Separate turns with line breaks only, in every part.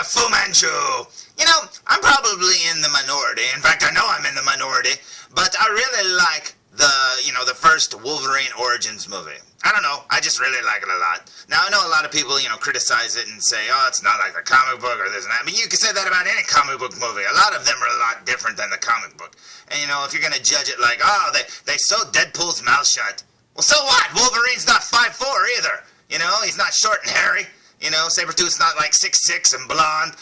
Fu Manchu. You know, I'm probably in the minority. In fact, I know I'm in the minority. But I really like the first Wolverine Origins movie. I don't know, I just really like it a lot. Now, I know a lot of people, criticize it and say, oh, it's not like the comic book or this and that. I mean, you can say that about any comic book movie. A lot of them are a lot different than the comic book. And, if you're going to judge it like, oh, they sewed Deadpool's mouth shut. Well, so what? Wolverine's not 5'4" either. He's not short and hairy. Sabretooth's not like 6'6" and blonde.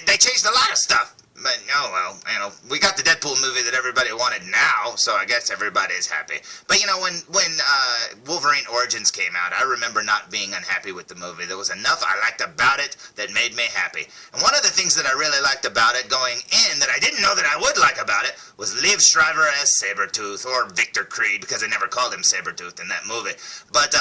They changed a lot of stuff. But, oh well, we got the Deadpool movie that everybody wanted now, so I guess everybody is happy. But, when Wolverine Origins came out, I remember not being unhappy with the movie. There was enough I liked about it that made me happy. And one of the things that I really liked about it going in that I didn't know that I would like about it was Liev Schreiber as Sabretooth, or Victor Creed, because they never called him Sabretooth in that movie. But,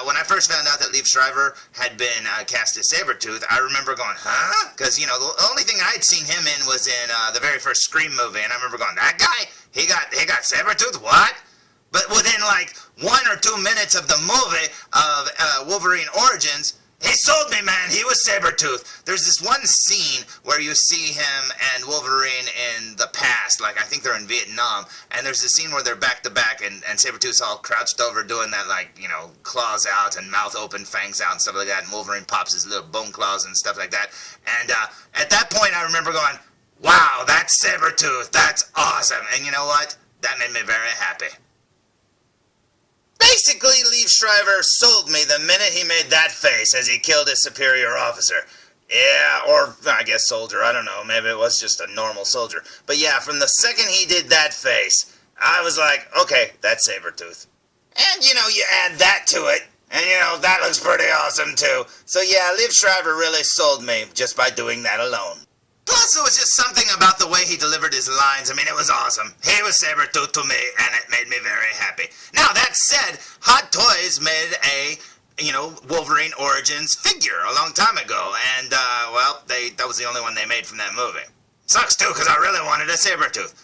when I first found out that Liev Schreiber had been cast as Sabretooth, I remember going, huh? Because, the only thing I'd seen him in was in the very first Scream movie, and I remember going, that guy, he got Sabretooth, what? But within like 1 or 2 minutes of the movie of Wolverine Origins, he sold me, man. He was Sabretooth. There's this one scene where you see him and Wolverine in the past, like I think they're in Vietnam, and there's this scene where they're back to back, and Sabretooth's all crouched over doing that, like, claws out and mouth open, fangs out and stuff like that, and Wolverine pops his little bone claws and stuff like that. And at that point, I remember going, wow, that's Sabretooth. That's awesome. And you know what? That made me very happy. Basically, Liev Schreiber sold me the minute he made that face as he killed his superior officer. Yeah, or I guess soldier. I don't know. Maybe it was just a normal soldier. But yeah, from the second he did that face, I was like, okay, that's Sabretooth. And, you add that to it, and, that looks pretty awesome, too. So yeah, Liev Schreiber really sold me just by doing that alone. Plus, it was just something about the way he delivered his lines. I mean, it was awesome. He was Sabretooth to me, and it made me very happy. Now, that said, Hot Toys made a, Wolverine Origins figure a long time ago. And, that was the only one they made from that movie. Sucks, too, because I really wanted a Sabretooth.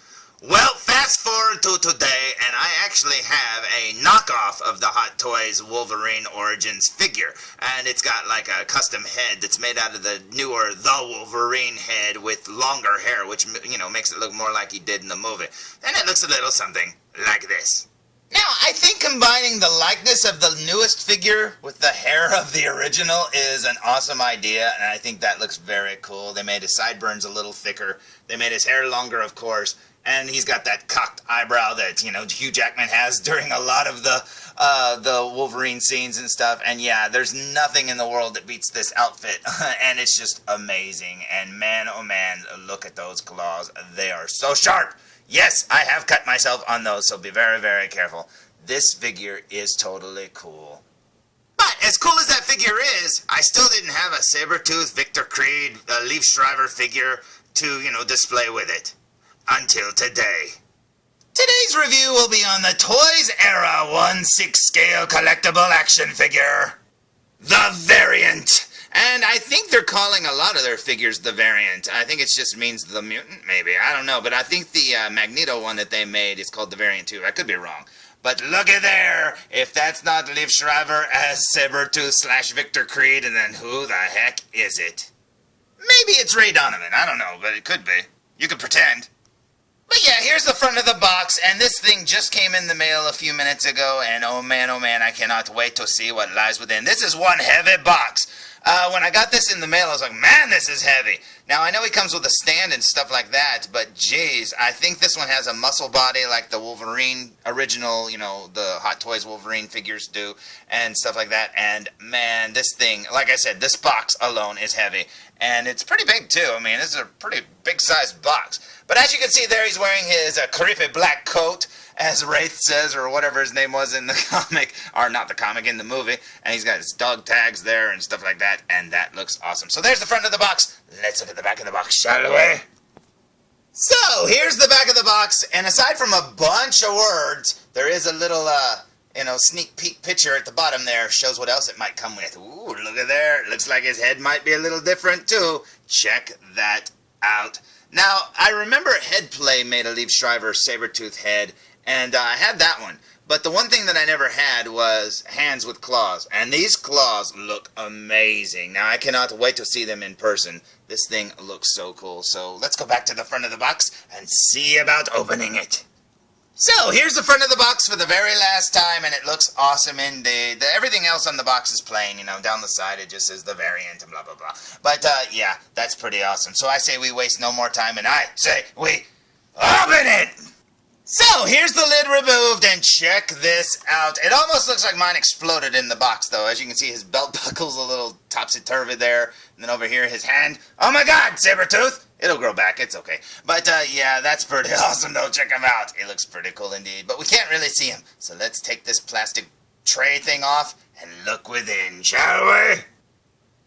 Well, fast forward to today, and I actually have a knockoff of the Hot Toys Wolverine Origins figure. And it's got like a custom head that's made out of the newer The Wolverine head with longer hair, which, makes it look more like he did in the movie. And it looks a little something like this. Now, I think combining the likeness of the newest figure with the hair of the original is an awesome idea, and I think that looks very cool. They made his sideburns a little thicker. They made his hair longer, of course. And he's got that cocked eyebrow that, Hugh Jackman has during a lot of the Wolverine scenes and stuff. And yeah, there's nothing in the world that beats this outfit. And it's just amazing. And man, oh man, look at those claws. They are so sharp. Yes, I have cut myself on those, so be very, very careful. This figure is totally cool. But as cool as that figure is, I still didn't have a Sabretooth, Victor Creed, Liev Schreiber figure to, display with it. Until today. Today's review will be on the Toys Era 1/6 scale collectible action figure, the Variant. And I think they're calling a lot of their figures the Variant. I think it just means the mutant, maybe. I don't know, but I think the Magneto one that they made is called the Variant too. I could be wrong. But looky there, if that's not Liev Schreiber as Sabretooth / Victor Creed, and then who the heck is it? Maybe it's Ray Donovan, I don't know, but it could be. You could pretend. But yeah, here's the front of the box, and this thing just came in the mail a few minutes ago, and oh man, I cannot wait to see what lies within. This is one heavy box. When I got this in the mail, I was like, man, this is heavy. Now, I know he comes with a stand and stuff like that, but geez, I think this one has a muscle body like the Wolverine original, the Hot Toys Wolverine figures do, and stuff like that. And man, this thing, like I said, this box alone is heavy. And it's pretty big, too. I mean, this is a pretty big-sized box. But as you can see there, he's wearing his creepy black coat, as Wraith says, or whatever his name was in the comic, or not the comic, in the movie. And he's got his dog tags there and stuff like that, and that looks awesome. So there's the front of the box. Let's look at the back of the box, shall we? So, here's the back of the box, and aside from a bunch of words, there is a little, sneak peek picture at the bottom there. Shows what else it might come with. Ooh, look at there. Looks like his head might be a little different, too. Check that out. Now, I remember Headplay made a Liev Schreiber Sabretooth head, and I had that one. But the one thing that I never had was hands with claws. And these claws look amazing. Now, I cannot wait to see them in person. This thing looks so cool. So let's go back to the front of the box and see about opening it. So, here's the front of the box for the very last time, and it looks awesome indeed. Everything else on the box is plain, you know, down the side it just says the variant and blah, blah, blah. But, yeah, that's pretty awesome. So I say we waste no more time, and I say we open it! So, here's the lid removed, and check this out. It almost looks like mine exploded in the box, though. As you can see, his belt buckle's a little topsy-turvy there. And then over here, his hand. Oh my god, Sabretooth! It'll grow back, it's okay. But, yeah, that's pretty awesome, though. Check him out. He looks pretty cool indeed. But we can't really see him. So let's take this plastic tray thing off and look within, shall we?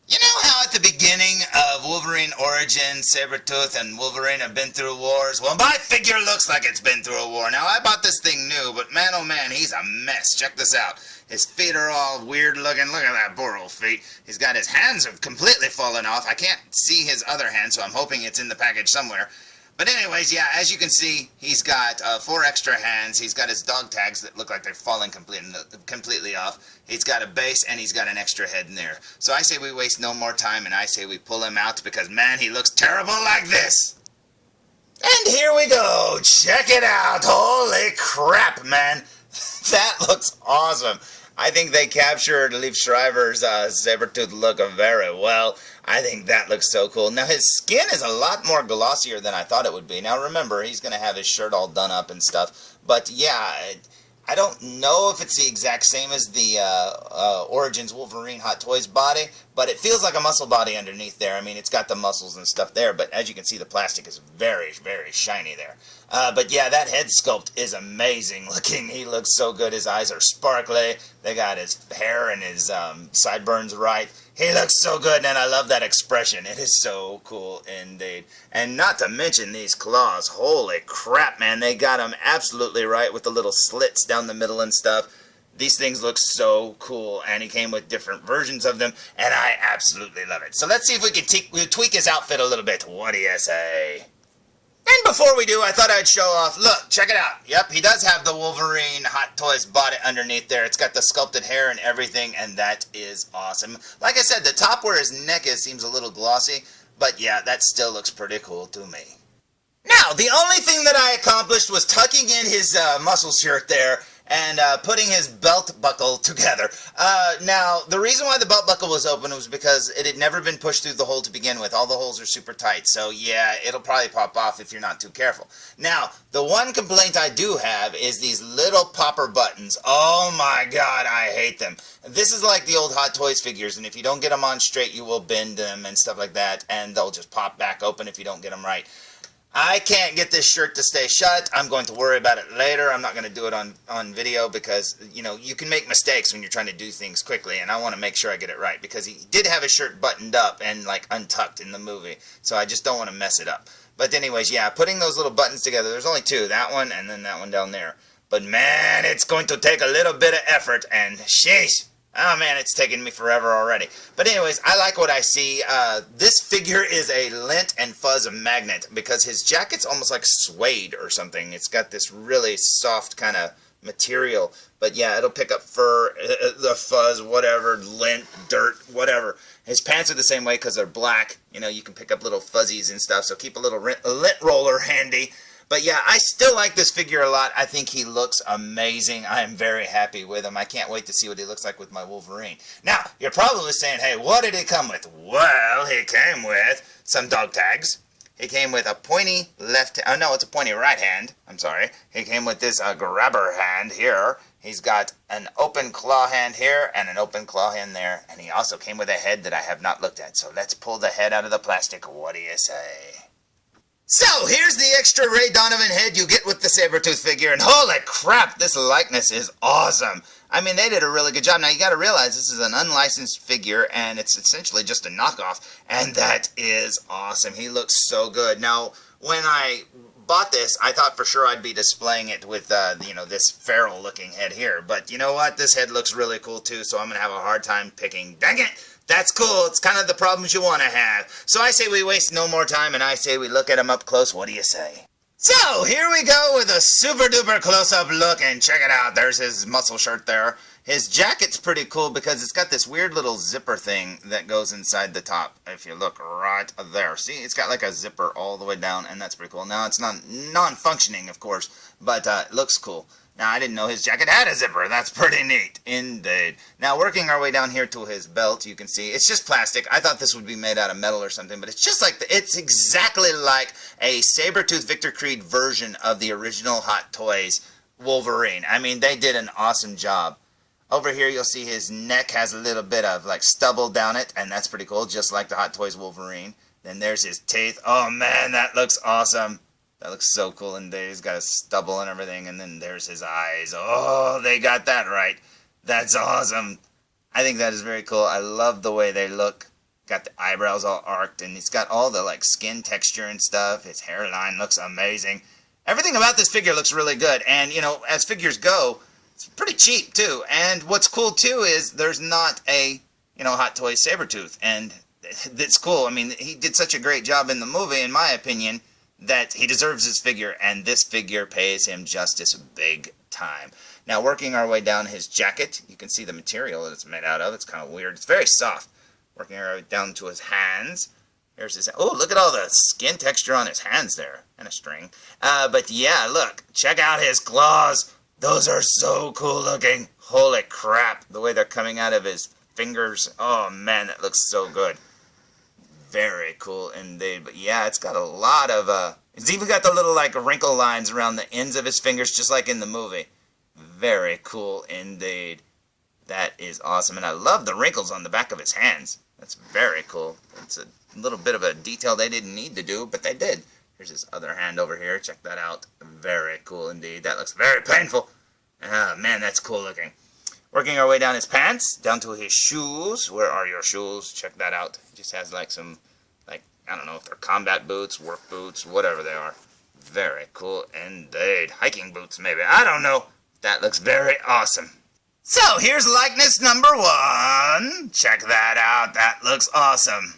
You know how at the beginning of Wolverine Origins, Sabretooth and Wolverine have been through wars? Well, my figure looks like it's been through a war. Now, I bought this thing new, but man, oh man, he's a mess. Check this out. His feet are all weird looking. Look at that poor old feet. He's got his hands have completely fallen off. I can't see his other hand, so I'm hoping it's in the package somewhere. But anyways, yeah, as you can see, he's got 4 extra hands. He's got his dog tags that look like they're falling completely off. He's got a base, and he's got an extra head in there. So I say we waste no more time, and I say we pull him out because, man, he looks terrible like this. And here we go. Check it out. Holy crap, man. That looks awesome. I think they captured Liev Schreiber's Sabretooth look very well. I think that looks so cool. Now, his skin is a lot more glossier than I thought it would be. Now, remember, he's going to have his shirt all done up and stuff. But, yeah, I don't know if it's the exact same as the Origins Wolverine Hot Toys body, but it feels like a muscle body underneath there. I mean, it's got the muscles and stuff there, but as you can see, the plastic is very, very shiny there. But yeah, that head sculpt is amazing looking. He looks so good. His eyes are sparkly. They got his hair and his sideburns right. He looks so good, and I love that expression. It is so cool indeed. And not to mention these claws. Holy crap, man. They got them absolutely right with the little slits down the middle and stuff. These things look so cool, and he came with different versions of them, and I absolutely love it. So let's see if we can tweak his outfit a little bit. What do you say? And before we do, I thought I'd show off. Look, check it out. Yep, he does have the Wolverine Hot Toys body underneath there. It's got the sculpted hair and everything, and that is awesome. Like I said, the top where his neck is seems a little glossy, but yeah, that still looks pretty cool to me. Now, the only thing that I accomplished was tucking in his muscle shirt there and putting his belt buckle together. Now, the reason why the belt buckle was open was because it had never been pushed through the hole to begin with. All the holes are super tight, so yeah, it'll probably pop off if you're not too careful. Now, the one complaint I do have is these little popper buttons. Oh my god, I hate them. This is like the old Hot Toys figures, and if you don't get them on straight, you will bend them and stuff like that, and they'll just pop back open if you don't get them right. I can't get this shirt to stay shut. I'm going to worry about it later. I'm not going to do it on video because, you know, you can make mistakes when you're trying to do things quickly, and I want to make sure I get it right because he did have his shirt buttoned up and, like, untucked in the movie, so I just don't want to mess it up. But anyways, yeah, putting those little buttons together, there's only 2, that one and then that one down there. But, man, it's going to take a little bit of effort, and sheesh. Oh man, it's taken me forever already. But anyways, I like what I see. This figure is a lint and fuzz magnet because his jacket's almost like suede or something. It's got this really soft kind of material. But yeah, it'll pick up fur, the fuzz, whatever, lint, dirt, whatever. His pants are the same way because they're black. You know, you can pick up little fuzzies and stuff, so keep a little lint roller handy. But yeah, I still like this figure a lot. I think he looks amazing. I am very happy with him. I can't wait to see what he looks like with my Wolverine. Now, you're probably saying, hey, what did he come with? Well, he came with some dog tags. He came with a pointy left, oh no, it's a pointy right hand. I'm sorry. He came with this grabber hand here. He's got an open claw hand here and an open claw hand there. And he also came with a head that I have not looked at. So let's pull the head out of the plastic. What do you say? So, here's the extra Ray Donovan head you get with the Sabretooth figure, and holy crap, this likeness is awesome. I mean, they did a really good job. Now, you gotta realize this is an unlicensed figure, and it's essentially just a knockoff, and that is awesome. He looks so good. Now, when I bought this, I thought for sure I'd be displaying it with, you know, this feral-looking head here, but you know what? This head looks really cool, too, so I'm gonna have a hard time picking. Dang it! That's cool. It's kind of the problems you want to have. So I say we waste no more time, and I say we look at him up close. What do you say? So, here we go with a super duper close-up look, and check it out. There's his muscle shirt there. His jacket's pretty cool because it's got this weird little zipper thing that goes inside the top. If you look right there. See, it's got like a zipper all the way down, and that's pretty cool. Now, it's not non-functioning, of course, but it looks cool. Now, I didn't know his jacket had a zipper. That's pretty neat, indeed. Now, working our way down here to his belt, you can see it's just plastic. I thought this would be made out of metal or something, but it's just like, it's exactly like a Sabretooth Victor Creed version of the original Hot Toys Wolverine. I mean, they did an awesome job. Over here, you'll see his neck has a little bit of, like, stubble down it, and that's pretty cool, just like the Hot Toys Wolverine. Then there's his teeth. Oh, man, that looks awesome. That looks so cool, and he's got a stubble and everything, and then there's his eyes. Oh, they got that right. That's awesome. I think that is very cool. I love the way they look. Got the eyebrows all arched, and he's got all the, like, skin texture and stuff. His hairline looks amazing. Everything about this figure looks really good, and, you know, as figures go, it's pretty cheap, too. And what's cool, too, is there's not a, you know, Hot Toys Sabretooth, and it's cool. I mean, he did such a great job in the movie, in my opinion, that he deserves his figure, and this figure pays him justice big time. Now, working our way down his jacket, you can see the material that it's made out of. It's kind of weird. It's very soft. Working our way down to his hands. Here's his... Oh, look at all the skin texture on his hands there. And a string. But yeah, look. Check out his claws. Those are so cool looking. Holy crap. The way they're coming out of his fingers. Oh, man, that looks so good. Very cool indeed. But yeah, it's got a lot of, it's even got the little, like, wrinkle lines around the ends of his fingers, just like in the movie. Very cool indeed. That is awesome. And I love the wrinkles on the back of his hands. That's very cool. It's a little bit of a detail they didn't need to do, but they did. Here's his other hand over here. Check that out. Very cool indeed. That looks very painful. Ah, man, that's cool looking. Working our way down his pants, down to his shoes. Where are your shoes? Check that out. He just has like some, like, I don't know if they're combat boots, work boots, whatever they are. Very cool indeed. Hiking boots, maybe. I don't know. That looks very awesome. So, here's likeness number 1. Check that out. That looks awesome.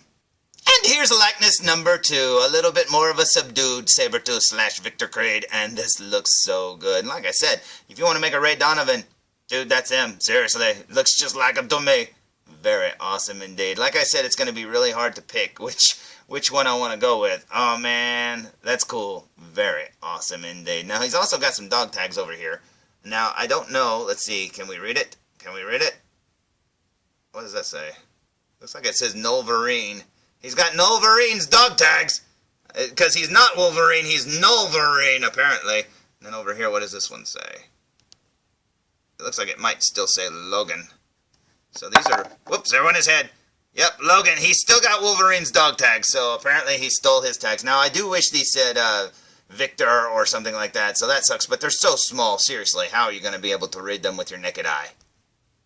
And here's likeness number 2. A little bit more of a subdued Sabretooth / Victor Creed. And this looks so good. And like I said, if you want to make a Ray Donovan, dude, that's him. Seriously. Looks just like him to me. Very awesome indeed. Like I said, it's going to be really hard to pick which one I want to go with. Oh, man. That's cool. Very awesome indeed. Now, he's also got some dog tags over here. Now, I don't know. Let's see. Can we read it? Can we read it? What does that say? Looks like it says Wolverine. He's got Wolverine's dog tags. Because he's not Wolverine. He's Wolverine, apparently. And then over here, what does this one say? It looks like it might still say Logan. So these are... Whoops, there went his head. Yep, Logan. He's still got Wolverine's dog tags. So apparently he stole his tags. Now, I do wish these said Victor or something like that. So that sucks. But they're so small. Seriously, how are you going to be able to read them with your naked eye?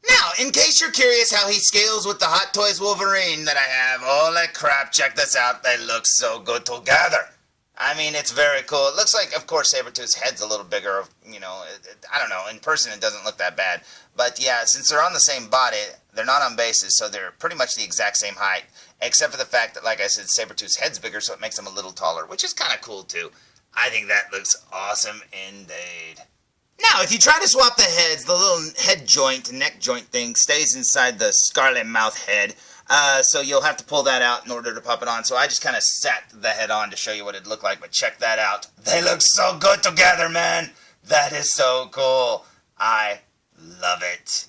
Now, in case you're curious how he scales with the Hot Toys Wolverine that I have, holy crap, check this out. They look so good together. I mean, it's very cool. It looks like, of course, Sabretooth's head's a little bigger, you know, I don't know, in person it doesn't look that bad. But yeah, since they're on the same body, they're not on bases, so they're pretty much the exact same height, except for the fact that, like I said, Sabretooth's head's bigger, so it makes him a little taller, which is kind of cool, too. I think that looks awesome indeed. Now, if you try to swap the heads, the little head joint, neck joint thing, stays inside the Scarlet Mouth head. So you'll have to pull that out in order to pop it on. So I just kind of sat the head on to show you what it'd look like. But check that out. They look so good together, man. That is so cool. I love it.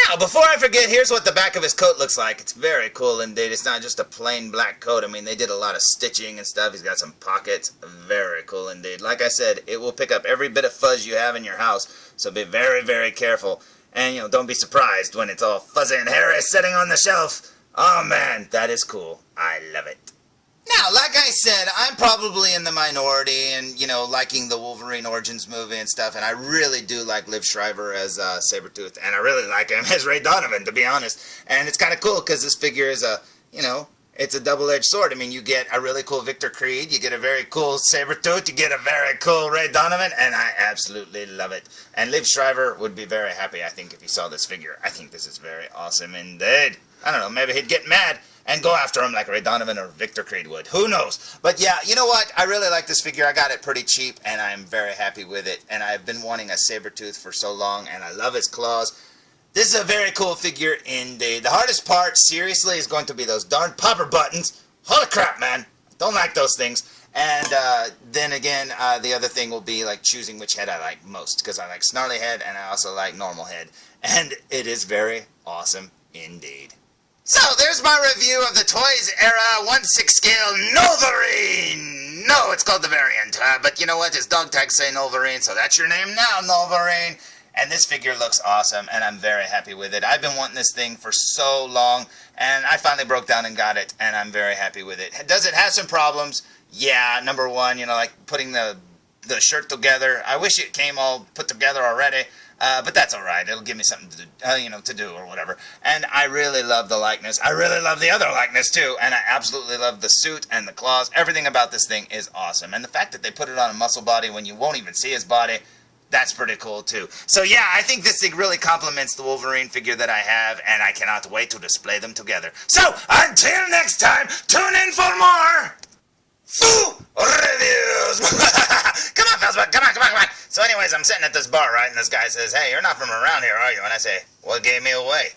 Now, before I forget, here's what the back of his coat looks like. It's very cool indeed. It's not just a plain black coat. I mean, they did a lot of stitching and stuff. He's got some pockets. Very cool indeed. Like I said, it will pick up every bit of fuzz you have in your house. So be very, very careful. And, you know, don't be surprised when it's all fuzzy and hairy sitting on the shelf. Oh, man, that is cool. I love it. Now, like I said, I'm probably in the minority and, you know, liking the Wolverine Origins movie and stuff, and I really do like Liv Schreiber as Sabretooth, and I really like him as Ray Donovan, to be honest. And it's kind of cool because this figure is a, you know, it's a double-edged sword. I mean, you get a really cool Victor Creed, you get a very cool Sabretooth, you get a very cool Ray Donovan, and I absolutely love it. And Liv Shriver would be very happy, I think, if he saw this figure. I think this is very awesome indeed. I don't know, maybe he'd get mad and go after him like Ray Donovan or Victor Creed would. Who knows? But yeah, you know what? I really like this figure. I got it pretty cheap, and I'm very happy with it. And I've been wanting a Sabretooth for so long, and I love his claws. This is a very cool figure indeed. The hardest part, seriously, is going to be those darn popper buttons. Holy crap, man. Don't like those things. And then again, the other thing will be like choosing which head I like most, because I like snarly head and I also like normal head. And it is very awesome indeed. So there's my review of the Toys Era 1/6 scale Wolverine. No, it's called the variant, but you know what? His dog tags say Wolverine, so that's your name now, Wolverine. And this figure looks awesome, and I'm very happy with it. I've been wanting this thing for so long, and I finally broke down and got it, and I'm very happy with it. Does it have some problems? Yeah, number one, you know, like putting the shirt together. I wish it came all put together already, but that's all right. It'll give me something to do, to do or whatever. And I really love the likeness. I really love the other likeness too, and I absolutely love the suit and the claws. Everything about this thing is awesome, and the fact that they put it on a muscle body when you won't even see his body, that's pretty cool too. So yeah, I think this thing really complements the Wolverine figure that I have, and I cannot wait to display them together. So, until next time, tune in for more reviews. Come on, felzbug, come on. So anyways, I'm sitting at this bar, right, and this guy says, "Hey, you're not from around here, are you?" And I say, "What gave me away?"